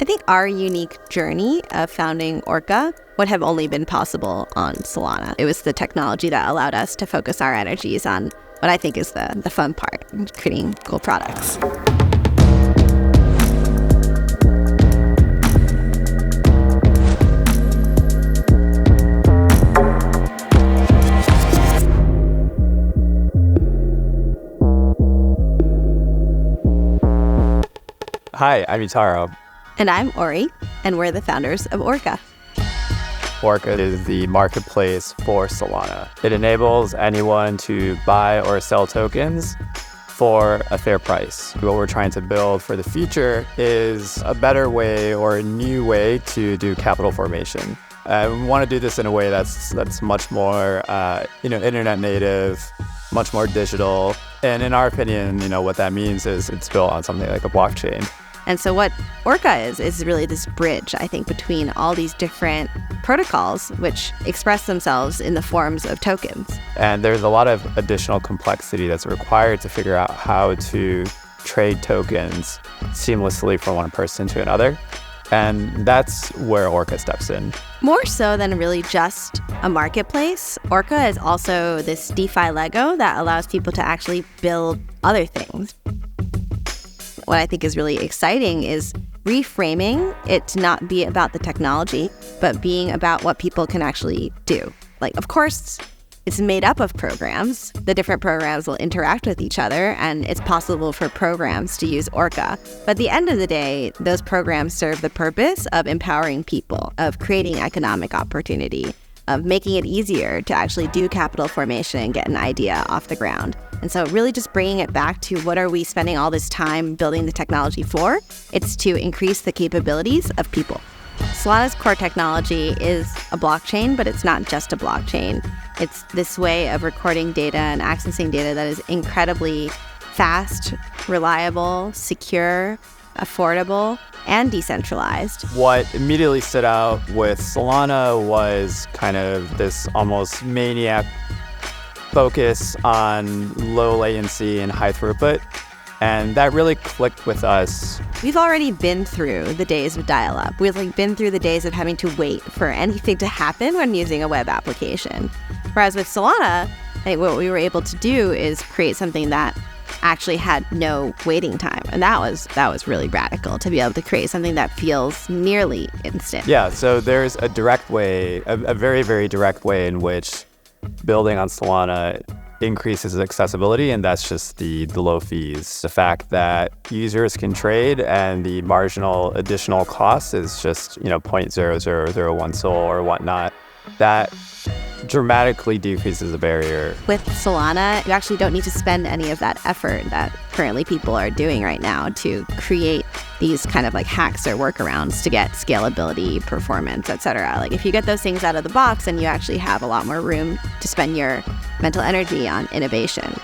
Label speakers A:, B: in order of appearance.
A: I think our unique journey of founding Orca would have only been possible on Solana. It was the technology that allowed us to focus our energies on what I think is the fun part, creating cool products.
B: Hi, I'm Utaro.
A: And I'm Ori, and we're the founders of Orca.
B: Orca is the marketplace for Solana. It enables anyone to buy or sell tokens for a fair price. What we're trying to build for the future is a better way or a new way to do capital formation. We want to do this in a way that's much more, internet native, much more digital. And in our opinion, what that means is it's built on something like a blockchain.
A: And so what Orca is really this bridge, I think, between all these different protocols which express themselves in the forms of tokens.
B: And there's a lot of additional complexity that's required to figure out how to trade tokens seamlessly from one person to another. And that's where Orca steps in.
A: More so than really just a marketplace, Orca is also this DeFi Lego that allows people to actually build other things. What I think is really exciting is reframing it to not be about the technology, but being about what people can actually do. Like, of course, it's made up of programs. The different programs will interact with each other, and it's possible for programs to use Orca. But at the end of the day, those programs serve the purpose of empowering people, of creating economic opportunity, of making it easier to actually do capital formation and get an idea off the ground. And so really just bringing it back to what are we spending all this time building the technology for? It's to increase the capabilities of people. Solana's core technology is a blockchain, but it's not just a blockchain. It's this way of recording data and accessing data that is incredibly fast, reliable, secure, affordable, and decentralized.
B: What immediately stood out with Solana was kind of this almost maniac focus on low latency and high throughput. And that really clicked with us.
A: We've already been through the days of dial-up. We've been through the days of having to wait for anything to happen when using a web application. Whereas with Solana, I think what we were able to do is create something that actually had no waiting time. And that was really radical, to be able to create something that feels nearly instant.
B: Yeah, so there's a direct way, a very, very direct way in which building on Solana increases accessibility, and that's just the low fees. The fact that users can trade and the marginal additional cost is just, 0.0001 SOL or whatnot. That dramatically decreases the barrier.
A: With Solana, you actually don't need to spend any of that effort that currently people are doing right now to create these kind of like hacks or workarounds to get scalability, performance, etc. Like if you get those things out of the box, then you actually have a lot more room to spend your mental energy on innovation.